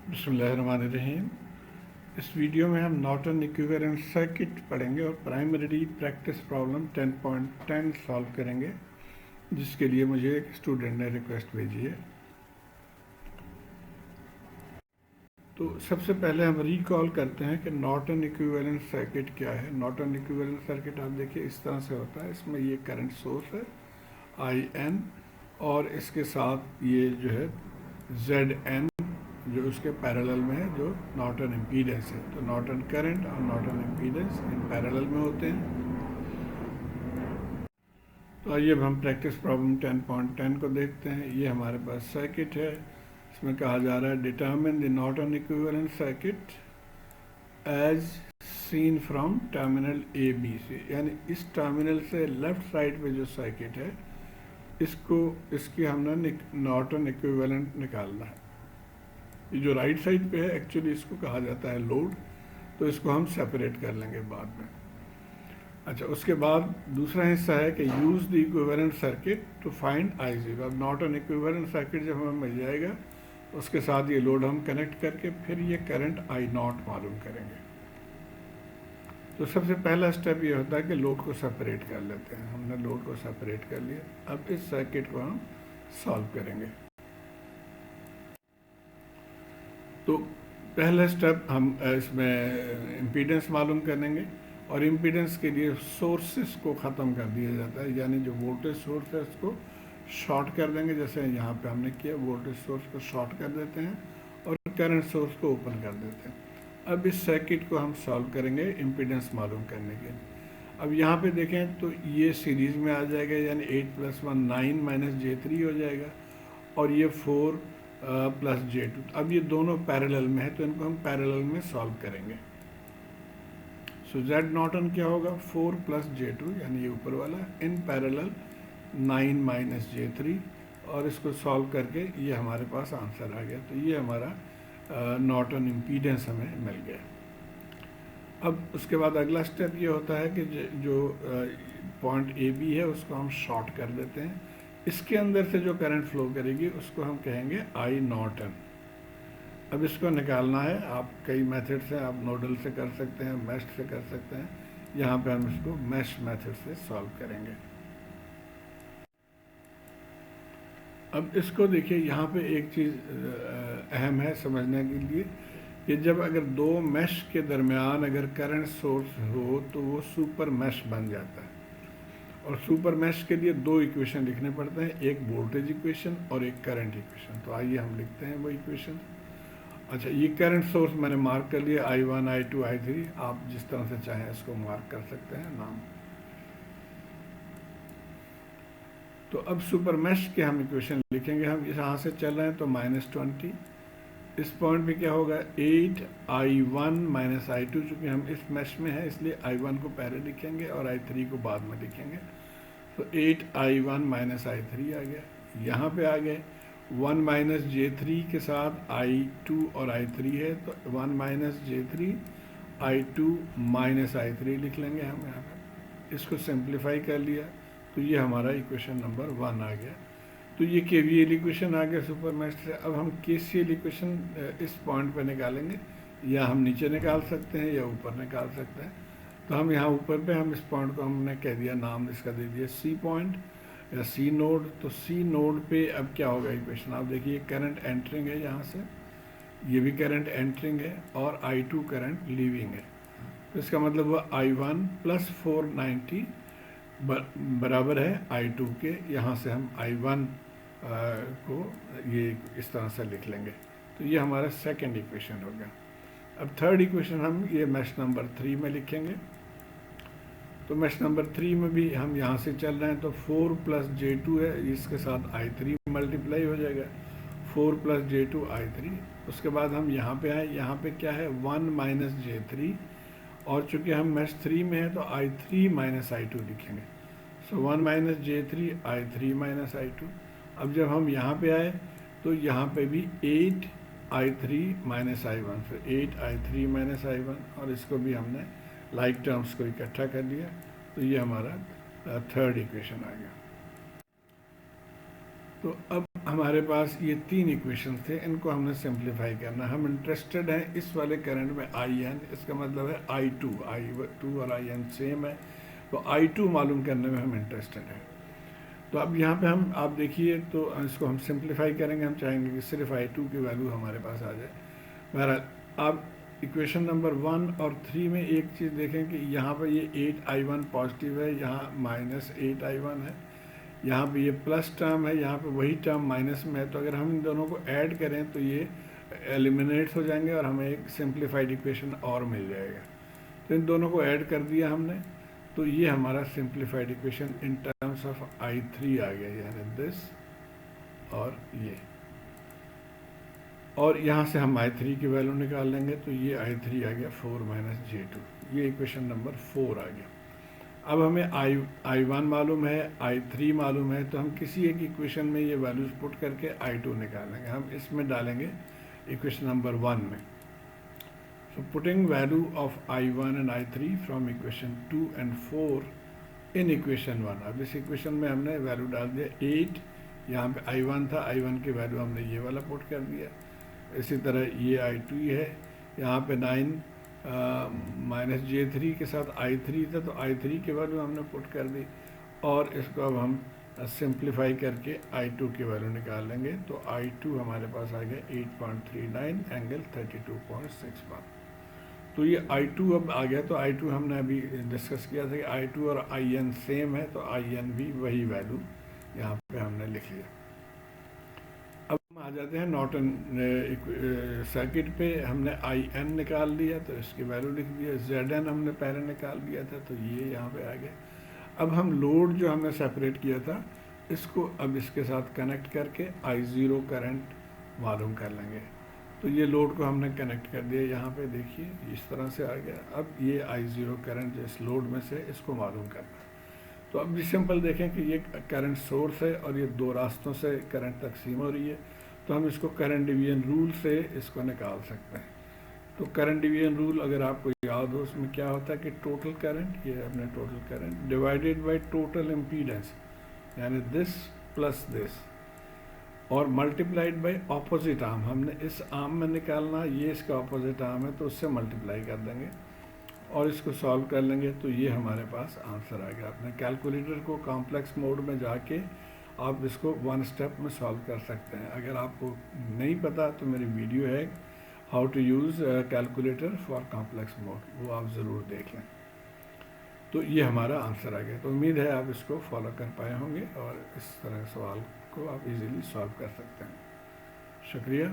बिस्मिल्लाहिर्रहमानिर्रहीम। इस वीडियो में हम नॉर्टन इक्विवेलेंट सर्किट पढ़ेंगे और प्राइमरी प्रैक्टिस प्रॉब्लम 10.10 सॉल्व करेंगे, जिसके लिए मुझे एक स्टूडेंट ने रिक्वेस्ट भेजी है। तो सबसे पहले हम रिकॉल करते हैं कि नॉर्टन इक्विवेलेंट सर्किट क्या है। नॉर्टन इक्विवेलेंट सर्किट आप देखिए इस तरह से होता है। इसमें ये करंट सोर्स है IN और इसके साथ ये जो है ZN जो उसके पैरेलल में है, जो नॉर्टन इम्पीडेंस है। तो नॉर्टन करंट और नॉर्टन इम्पीडेंस इन पैरेलल में होते हैं। तो आइए अब हम प्रैक्टिस प्रॉब्लम 10.10 को देखते हैं। ये हमारे पास सर्किट है। इसमें कहा जा रहा है determine the Norton equivalent circuit as seen from terminal ABC, यानी इस टर्मिनल से लेफ्ट साइड पे जो सर्किट है इसकी हमने नॉर्टन इक्विवेलेंट निकालना है। ये जो राइट साइड पे है एक्चुअली इसको कहा जाता है लोड, तो इसको हम सेपरेट कर लेंगे बाद में। अच्छा, उसके बाद दूसरा हिस्सा है कि use the equivalent circuit to find IC। अब नॉर्टन इक्विवेलेंट सर्किट जब हमें मिल जाएगा उसके साथ ये लोड हम कनेक्ट करके फिर ये करंट I0 मालूम करेंगे। तो सबसे पहला स्टेप ये होता है कि लोड को सेपरेट कर लेते हैं। हमने लोड को सेपरेट कर लिया। अब इस सर्किट को हम सॉल्व करेंगे। तो पहला स्टेप हम इसमें इम्पीडेंस मालूम करेंगे और इम्पीडेंस के लिए सोर्सेस को ख़त्म कर दिया जाता है, यानी जो वोल्टेज सोर्स है उसको शॉर्ट कर देंगे। जैसे यहाँ पे हमने किया, वोल्टेज सोर्स को शॉर्ट कर देते हैं और करंट सोर्स को ओपन कर देते हैं। अब इस सर्किट को हम सॉल्व करेंगे इम्पीडेंस मालूम करने के लिए। अब यहाँ पे देखें तो ये सीरीज़ में आ जाएगा, यानी 8 + 1 9 - j3 हो जाएगा और ये 4 + j2। अब ये दोनों पैरेलल में है तो इनको हम पैरेलल में सॉल्व करेंगे। सो Z नॉर्टन क्या होगा, 4 + j2, यानी ये ऊपर वाला इन पैरेलल 9 - j3, और इसको सॉल्व करके ये हमारे पास आंसर आ गया। तो ये हमारा नॉर्टन इम्पीडेंस हमें मिल गया। अब उसके बाद अगला स्टेप ये होता है कि जो पॉइंट AB है उसको हम शॉर्ट कर देते हैं। इसके अंदर से जो करंट फ्लो करेगी उसको हम कहेंगे I नॉर्टन। अब इसको निकालना है। आप कई मेथड से, आप नोडल से कर सकते हैं, मैश से कर सकते हैं। यहाँ पे हम इसको मैश मेथड से सॉल्व करेंगे। अब इसको देखिए, यहाँ पे एक चीज़ अहम है समझने के लिए कि जब अगर दो मैश के दरमियान अगर करंट सोर्स हो तो वो सुपर मैश बन जाता है। और सुपर मैश के लिए दो इक्वेशन लिखने पड़ते हैं, एक वोल्टेज इक्वेशन और एक करंट इक्वेशन। तो आइए हम लिखते हैं वो इक्वेशन। अच्छा, ये करंट सोर्स मैंने मार्क कर लिया, I1 I2 I3। आप जिस तरह से चाहें इसको मार्क कर सकते हैं नाम। तो अब सुपर मैश के हम इक्वेशन लिखेंगे। हम यहाँ से चल रहे हैं तो -20। इस पॉइंट पे क्या होगा, 8I1 - I2। चूँकि हम इस मैश में हैं इसलिए I1 को पहले लिखेंगे और I3 को बाद में लिखेंगे। तो 8I1 - I3 आ गया। यहाँ पे आ गए 1 - j3 के साथ I2 और I3 है, तो 1 - j3 I2 - I3 लिख लेंगे हम यहाँ पर। इसको सिंप्लीफाई कर लिया तो ये हमारा इक्वेशन नंबर 1 आ गया। तो ये KVL इक्वेशन आ गया सुपर मैश से। अब हम KCL इक्वेशन इस पॉइंट पे निकालेंगे, या हम नीचे निकाल सकते हैं या ऊपर निकाल सकते हैं। तो हम यहाँ ऊपर पे हम इस पॉइंट को हमने कह दिया, नाम इसका दे दिया C पॉइंट या C नोड। तो C नोड पे अब क्या होगा इक्वेशन, आप देखिए करंट एंटरिंग है यहाँ से, ये भी करंट एंटरिंग है और I2 करंट लीविंग है। तो इसका मतलब हुआ I1 + 490 बराबर है I2 के। यहाँ से हम I1 को ये इस तरह से लिख लेंगे। तो ये हमारा सेकंड इक्वेशन हो गया। अब थर्ड इक्वेशन हम ये मैश नंबर 3 में लिखेंगे। तो मैश नंबर 3 में भी हम यहाँ से चल रहे हैं तो 4 + j2 है, इसके साथ I3 मल्टीप्लाई हो जाएगा, 4 + j2 I3। उसके बाद हम यहाँ पे आए, यहाँ पे क्या है 1 - j3, और चूँकि हम मैश 3 में है तो I3 - I2 लिखेंगे। सो 1 - j3 I3 - I2। अब जब हम यहाँ पे आए तो यहाँ पे भी 8I3 - I1, फिर 8I3 - I1, और इसको भी हमने लाइक टर्म्स को इकट्ठा कर लिया। तो ये हमारा थर्ड इक्वेशन आ गया। तो अब हमारे पास ये 3 इक्वेशन थे, इनको हमने सिंप्लीफाई करना। हम इंटरेस्टेड हैं इस वाले करंट में IN, इसका मतलब है I2 और IN सेम है, तो I2 मालूम करने में हम इंटरेस्टेड हैं। तो अब यहाँ पे हम आप देखिए तो इसको हम सिंप्लीफाई करेंगे। हम चाहेंगे कि सिर्फ I2 की वैल्यू हमारे पास आ जाए। बहरहाल आप इक्वेशन नंबर 1 और 3 में एक चीज़ देखें कि यहाँ पर ये 8I1 पॉजिटिव है, यहाँ -8I1 है, यहाँ पे ये प्लस टर्म है, यहाँ पे वही टर्म माइनस में है। तो अगर हम इन दोनों को ऐड करें तो ये एलिमिनेट हो जाएंगे और हमें एक सिंप्लीफाइड इक्वेशन और मिल जाएगा। तो इन दोनों को ऐड कर दिया हमने, तो ये हमारा simplified equation in terms of I3 आ गया, यानी दिस और ये। और यहाँ से हम I3 की वैल्यू निकाल लेंगे, तो ये I3 आ गया 4 - J2। ये इक्वेशन नंबर 4 आ गया। अब हमें I1 मालूम है, I3 मालूम है, तो हम किसी एक इक्वेशन में ये वैल्यूज पुट करके I2 निकालेंगे। हम इसमें डालेंगे इक्वेशन नंबर 1 में। So putting value of I1 and I3 from equation 2 and 4 in equation 1। अब इस इक्वेशन में हमने वैल्यू डाल दिया 8, यहाँ पे I1 था, I1 की वैल्यू हमने ये वाला पुट कर दिया। इसी तरह ये I2 है, यहाँ पे 9 -J3 के साथ I3 था, तो I3 की वैल्यू हमने पुट कर दी। और इसको अब हम सिंप्लीफाई करके I2 की वैल्यू निकाल लेंगे, तो I2 हमारे पास आ गया 8.39 एंगल 32.61। तो ये I2 अब आ गया। तो I2 हमने अभी डिस्कस किया था कि I2 और IN सेम है, तो IN भी वही वैल्यू यहाँ पे हमने लिख लिया। अब हम आ जाते हैं नॉर्टन सर्किट पे। हमने IN निकाल लिया, तो इसकी वैल्यू लिख दिया। ZN हमने पहले निकाल लिया था, तो ये यहाँ पे आ गया। अब हम लोड जो हमने सेपरेट किया था, इसको अब इसके साथ कनेक्ट करके I0 करंट मालूम कर लेंगे। तो ये लोड को हमने कनेक्ट कर दिया, यहाँ पे देखिए इस तरह से आ गया। अब ये I0 करंट जो इस लोड में से इसको मालूम करना। तो अब भी सिंपल देखें कि ये करंट सोर्स है और ये दो रास्तों से करंट तकसीम हो रही है, तो हम इसको करंट डिवीजन रूल से इसको निकाल सकते हैं। तो करंट डिवीजन रूल अगर आपको याद हो, उसमें क्या होता है कि टोटल करंट, ये अपने total current divided by total impedance, यानी दिस प्लस दिस, और मल्टीप्लाइड बाय ऑपोजिट आर्म। हमने इस आर्म में निकालना, ये इसका ऑपोजिट आर्म है, तो उससे मल्टीप्लाई कर देंगे और इसको सॉल्व कर लेंगे, तो ये हमारे पास आंसर आ गया। अपने कैलकुलेटर को कॉम्प्लेक्स मोड में जाके आप इसको 1 स्टेप में सॉल्व कर सकते हैं। अगर आपको नहीं पता तो मेरी वीडियो है how to use calculator for complex mode, वो आप ज़रूर देख लें। तो ये हमारा आंसर आ गया। तो उम्मीद है आप इसको फॉलो कर पाए होंगे और इस तरह सवाल को आप इजीली सॉल्व कर सकते हैं। शुक्रिया।